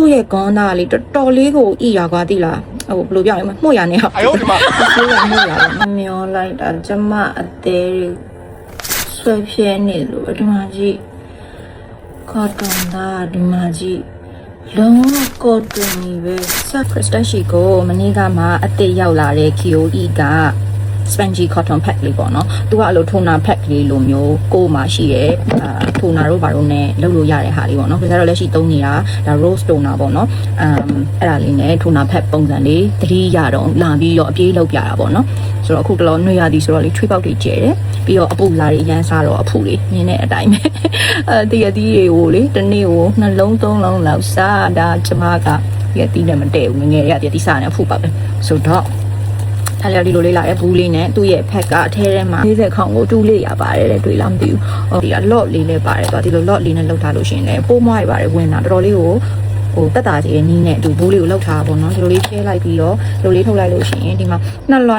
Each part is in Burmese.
သူ့ရဲ့ခေါင်းသားလေးတော်တော်လေးကိုဣရာကွာတိလားဟိုဘယ်လိုပြောရမလဲမှုရနေဟာ哎呦我的妈！ မှုရမျောလိုက်တာကျမအသေးဆွဲပြဲနေလို့ဒီမှာကြည့်ကော်တွန်သားဒီမှာကြည့်လုံးဝကော်တွန်ကြီးပဲဆက်ခရစ်စတရှိကိုမနေ့ကမှအသေးရောက်လာတဲ့ KOE က spongy cotton pack လေးပေါ့နော်သူကအဲ့လို toner pack လေးလိုမျိုးကိုယ်မှာရှိရဲtoner တို့ဘာလို့ ਨੇ လုပ်လို့ရတဲ့ဟာလေးပေါ့နော်ဒါဆိုတော့လက်ရှိသုံးနေတာဒါ rose toner ပေါ့နော်အဲ့ဒါလေးနဲ့ toner pack ပုံစံလေးသတိရတော့လာပြီးတော့အပြေးလောက်ပြတာပေါ့နော်ဆိုတော့အခုတလောနှွေရသည်ဆိုတော့လေချွေးပေါက်တွေကျဲတယ်ပြီးတော့အပူလာတွေရမ်းစားတော့အဖူတွေမြင်တဲ့အတိုင်းပဲတရသီးတွေကိုလေတနေ့ကိုနှလုံးသုံးလုံးလောက်စားဒါကျမကတရသီးနဲ့မတည့်ဘူးငယ်ရတရသီးစားနေအဖူပေါက်တယ်ဆိုတော့အဲ့လေဒီလိုလေးလာတဲ့ဘူးလေးနဲ့သူ့ရဲ့ဖက်ကအထဲထဲမှာ40ခေါင်ကိုတူးလေးရပါတယ်တဲ့တွေ့လားမသိဘူးဟိုဒီက lot လေးနဲ့ပါတယ်ဆိုတော့ဒီလို lot လေးနဲ့လောက်ထားလို့ရှိရင်လည်းပိုးမွားရပါတယ်ဝင်တာတော်တော်လေးကိုဟိုတက်တာစီရဲ့နီးနဲ့အတူဘူးလေးကိုလောက်ထားပါဘောနော်ဒီလိုလေးဖြဲလိုက်ပြီးတော့ဒီလိုလေးထုတ်လိုက်လို့ရှိရင်ဒီမှာနှစ်လွှာ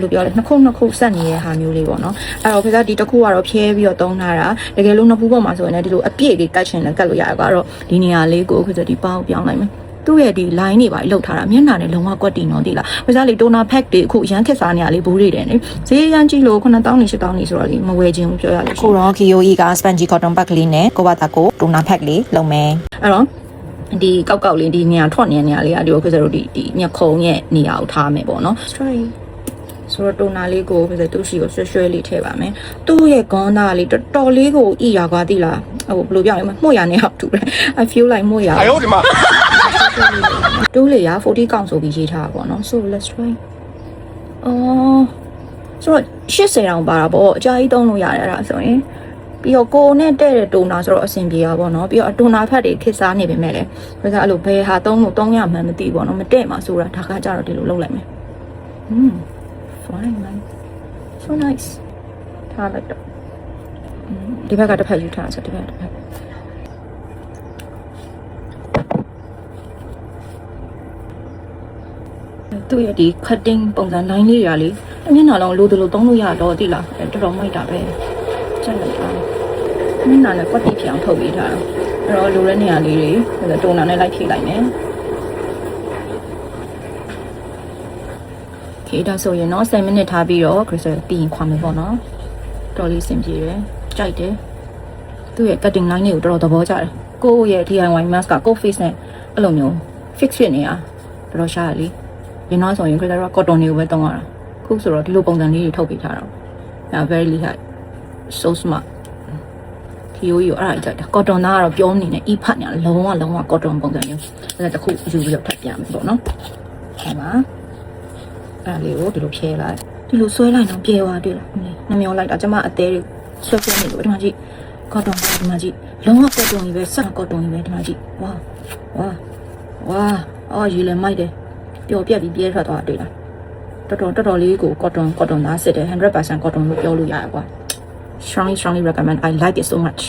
လို့ပြောလဲနှစ်ခုဆက်နေတဲ့ဟာမျိုးလေးပေါ့နော်အဲ့တော့ဖေစားဒီတစ်ခုကတော့ဖြဲပြီးတော့သုံးထားတာတကယ်လို့နှစ်ဖူးပေါ်မှာဆိုရင်လည်းဒီလိုအပြည့်လေးကတ်ချင်လည်းကတ်လို့ရရပါတော့ဒီနေရာလေးကိုဖေစားဒီပေါင်းပြောင်းလိုက်မယ်သူ့ရဲ့ဒီ line တွေပါလောက်ထားတာမျက်နှာနဲ့လုံးဝကွက်တီနော်သိလား။ဒါကြောင့်လေ toner pack တွေအခုရန်ခက်စားနေရလေဘူးတွေတယ်နေ။ဈေးရန်ကြီးလို့9000 8000နေဆိုတော့လေမဝယ်ခြင်းဘူးပြောရလို့ရှိရင် ခုတော့ KOE က spongy cotton pack လေးနဲ့ကိုဘာတာကို toner pack လေးလုပ်မယ် အဲ့တော့ဒီကောက်လေးဒီနေရာထွက်နေတဲ့နေရာလေးကဒီကိုခစတို့ဒီညခုံရဲ့နေရာကိုထားမယ်ပေါ့နော် straight ဆိုတော့ toner လေးကိုခစသူ့ရှိကိုရွှဲလေးထည့်ပါမယ်။သူ့ရဲ့ခေါင်းသားလေးတော်တော်လေးကိုဣရာကွာသိလားဟိုဘယ်လိုပြောရမလဲမှုရနေအောင်တူတယ် I feel like မှုရ哎呦我的妈！ တူးလေရ40ကောင်ဆိုပြီးရေးထားတာပေါ့နော် so let's try ဆိုတော့80တောင်ပါတာပေါ့အကြာကြီးသုံးလို့ရတယ်အဲ့ဒါဆိုရင်ပြီးတော့ကိုနဲ့တဲ့တဲ့တိုနာဆိုတော့အဆင်ပြေတာပေါ့နော်ပြီးတော့တိုနာဖက်တွေခစ်စားနေပေမဲ့လည်းဒါကအဲ့လိုဘယ်ဟာသုံးလို့300မှန်းမသိပေါ့နော်မတဲ့မှာဆိုတာဒါကကြတော့ဒီလိုလုပ်လိုက်မယ်fine man so nice ထားလိုက်တော့ဒီဘက်ကတစ်ဖက်ယူထားဆိုဒီဘက်တစ်ဖက်သူ့ရဲ့ဒီ cutting ပုံစံ line လေးရာလေးမျက်နှာလုံးလိုလိုသုံးလို့ရတော့တိလားတော်တော်မိုက်တာပဲကျက်လိုက်တာမျက်နှာနဲ့ကွက်တိဖြောင်ထုတ်ပေးထားတာအဲ့တော့လိုတဲ့နေရာလေးတွေတိုနာနဲ့လိုက်ဖြည့်လိုက်မယ်ခေဒါဆိုရင်တော့10မိနစ်ထားပြီးတော့ crystal ပြီးရင်ခွာမယ်ပေါ့နော်တော်လေးစင်ပြေတယ်ကြိုက်တယ်သူ့ရဲ့ cutting line လေးကိုတော်တော်သဘောကျတယ်ကိုယ့်ရဲ့ DIY mask ကကိုယ့် face နဲ့အဲ့လိုမျိုး fix ဖြစ်နေတာတော်တော်ရှားရလေရင်းတော့ဆိုရင်ခရစ်စတာကကော်တွန်တွေကိုပဲတုံးရတာခုဆိုတော့ဒီလိုပုံစံလေးတွေထုတ်ပေးထားတာအဲ very light so smart ခီယိုအဲ့ဒါကြိုက်တာကော်တွန်သားကတော့ပြောနေနေအီဖတ်ညာလုံးဝကော်တွန်ပုံစံမျိုးအဲဒါတခုယူပြီးတော့ထပ်ပြမယ်ပေါ့နော်အဲမှာအဲလေးကိုဒီလိုဖြဲလိုက်ဒီလိုဆွဲလိုက်တော့ပြေသွားတွေ့လားနှမျောလိုက်တာကျမအသေးတွေဆွဲပြနေလို့ဒီမှာကြည့်ကော်တွန်ဒီမှာကြည့်လုံးဝကော်တွန်ကြီးပဲဆက်ကော်တွန်ကြီးပဲဒီမှာကြည့်ဝါအော်ယူလည်းမိုက်တယ်ပျော်ပြက်ပြီးပြဲထွက်သွားတွေ့လားတော်တော်လေးကို cotton သားစစ်တယ် 100% cotton လို့ပြောလို့ရရကွာ strongly recommend I like it so much